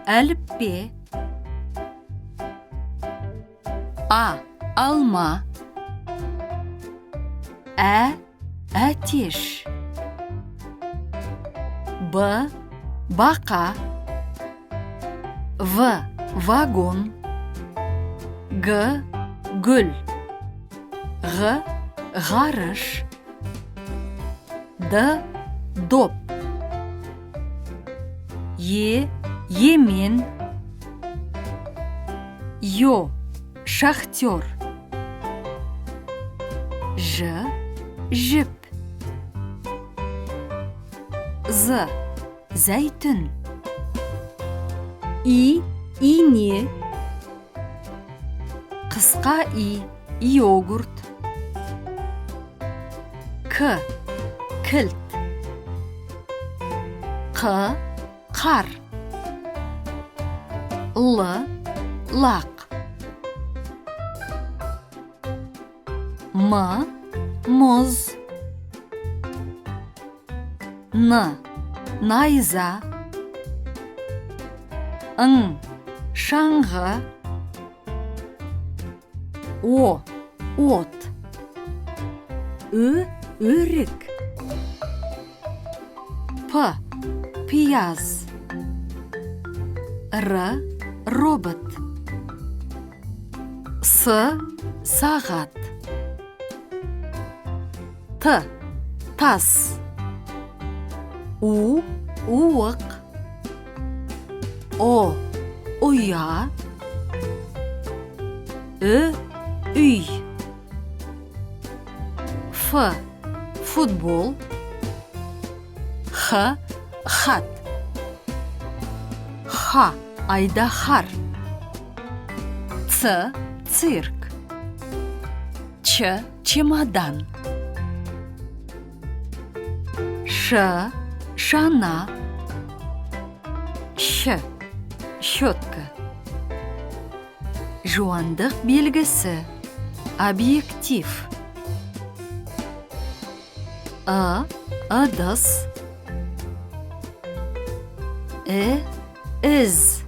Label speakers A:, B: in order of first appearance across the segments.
A: әліппе. А. Алма. Әтеш. Б. Бақа. В. Вагон. Г. Гүл. Ғ. Ғарыш. Д. Доп. Емен. Ё. Шахтер. Ж. Жіп. З. Зәйтүн. Ине. Қысқа йогурт. К. Кілт. Қ. Қар. Л. Лақ. М. Мұз. Н. Найза. Ң. Шаңғы. О. От. Өрік. П. Пияз. Р. Робот. С. Сағат. Т. Тас. Уық. О. Ұя. Үй. Ф. Футбол. Х. Хат. Х. Айдаһар. Ц. Цирк. Ч. Чемодан. Ш. Шана. Щ. Щетка. Жуандық белгісі. Объектив. Ыдыс. Із.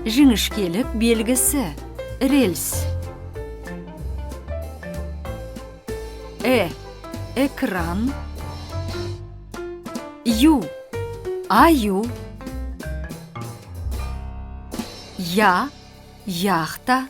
A: Жіңішкелік белгісі. Рельс. Экран. Аю. Яхта.